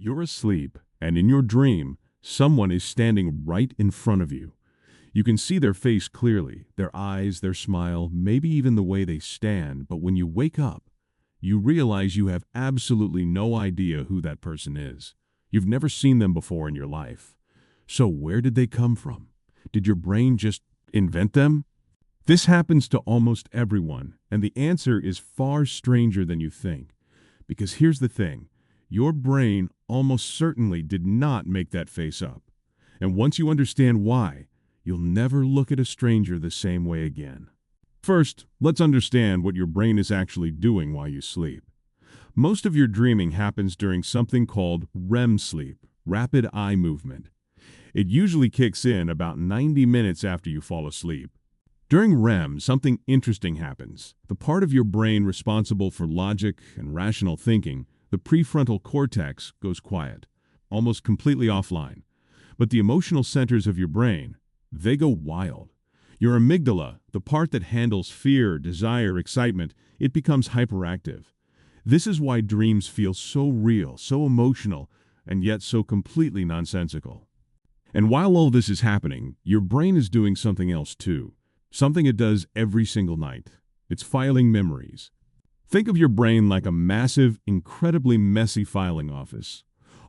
You're asleep, and in your dream, someone is standing right in front of you. You can see their face clearly, their eyes, their smile, maybe even the way they stand, but when you wake up, you realize you have absolutely no idea who that person is. You've never seen them before in your life. So where did they come from? Did your brain just invent them? This happens to almost everyone, and the answer is far stranger than you think. Because here's the thing. Your brain almost certainly did not make that face up. And once you understand why, you'll never look at a stranger the same way again. First, let's understand what your brain is actually doing while you sleep. Most of your dreaming happens during something called REM sleep, rapid eye movement. It usually kicks in about 90 minutes after you fall asleep. During REM, something interesting happens. The part of your brain responsible for logic and rational thinking, the prefrontal cortex, goes quiet, almost completely offline. But the emotional centers of your brain, they go wild. Your amygdala, the part that handles fear, desire, excitement, it becomes hyperactive. This is why dreams feel so real, so emotional, and yet so completely nonsensical. And while all this is happening, your brain is doing something else too. Something it does every single night. It's filing memories. Think of your brain like a massive, incredibly messy filing office.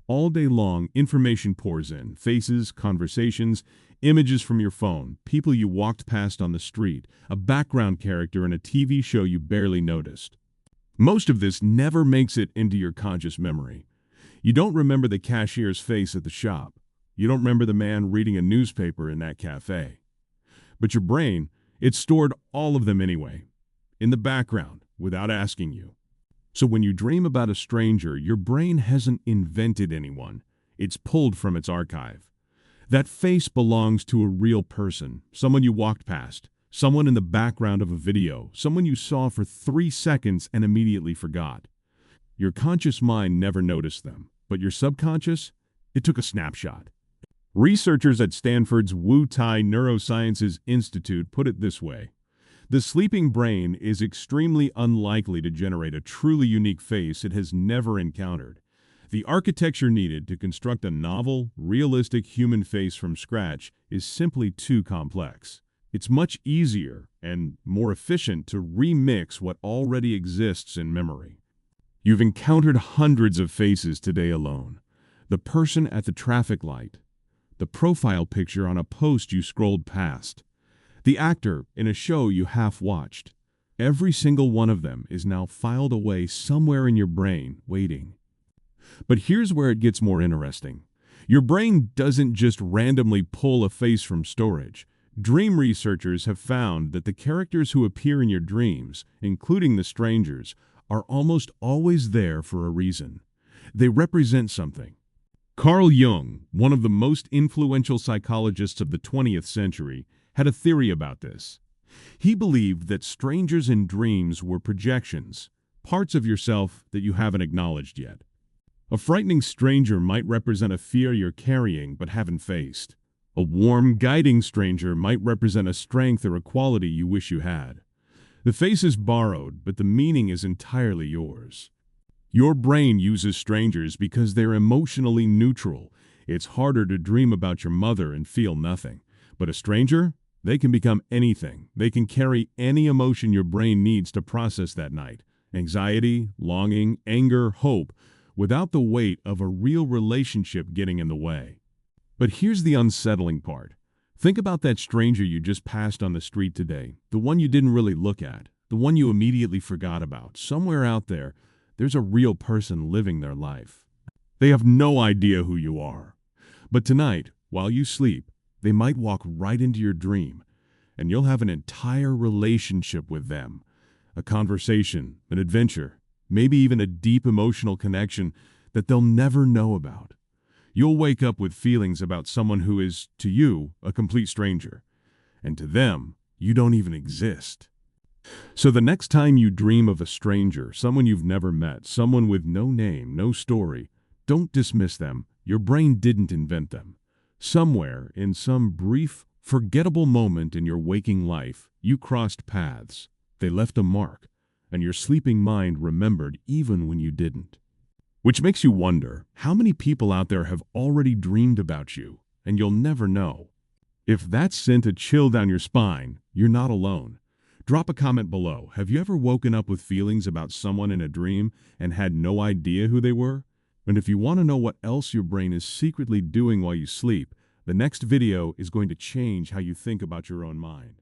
All day long, information pours in. Faces, conversations, images from your phone, people you walked past on the street, a background character in a TV show you barely noticed. Most of this never makes it into your conscious memory. You don't remember the cashier's face at the shop. You don't remember the man reading a newspaper in that cafe. But your brain, it stored all of them anyway, in the background, without asking you. So when you dream about a stranger, your brain hasn't invented anyone. It's pulled from its archive. That face belongs to a real person, someone you walked past, someone in the background of a video, someone you saw for 3 seconds and immediately forgot. Your conscious mind never noticed them, but your subconscious, it took a snapshot. Researchers at Stanford's Wu-Tai Neurosciences Institute put it this way. The sleeping brain is extremely unlikely to generate a truly unique face it has never encountered. The architecture needed to construct a novel, realistic human face from scratch is simply too complex. It's much easier and more efficient to remix what already exists in memory. You've encountered hundreds of faces today alone. The person at the traffic light, the profile picture on a post you scrolled past, the actor in a show you half-watched. Every single one of them is now filed away somewhere in your brain, waiting. But here's where it gets more interesting. Your brain doesn't just randomly pull a face from storage. Dream researchers have found that the characters who appear in your dreams, including the strangers, are almost always there for a reason. They represent something. Carl Jung, one of the most influential psychologists of the 20th century, had a theory about this. He believed that strangers in dreams were projections, parts of yourself that you haven't acknowledged yet. A frightening stranger might represent a fear you're carrying but haven't faced. A warm, guiding stranger might represent a strength or a quality you wish you had. The face is borrowed, but the meaning is entirely yours. Your brain uses strangers because they're emotionally neutral. It's harder to dream about your mother and feel nothing. But a stranger? They can become anything. They can carry any emotion your brain needs to process that night. Anxiety, longing, anger, hope, without the weight of a real relationship getting in the way. But here's the unsettling part. Think about that stranger you just passed on the street today, the one you didn't really look at, the one you immediately forgot about. Somewhere out there, there's a real person living their life. They have no idea who you are. But tonight, while you sleep, they might walk right into your dream, and you'll have an entire relationship with them. A conversation, an adventure, maybe even a deep emotional connection that they'll never know about. You'll wake up with feelings about someone who is, to you, a complete stranger. And to them, you don't even exist. So the next time you dream of a stranger, someone you've never met, someone with no name, no story, don't dismiss them. Your brain didn't invent them. Somewhere, in some brief, forgettable moment in your waking life, you crossed paths. They left a mark, and your sleeping mind remembered even when you didn't. Which makes you wonder, how many people out there have already dreamed about you, and you'll never know? If that sent a chill down your spine, you're not alone. Drop a comment below. Have you ever woken up with feelings about someone in a dream and had no idea who they were? And if you want to know what else your brain is secretly doing while you sleep, the next video is going to change how you think about your own mind.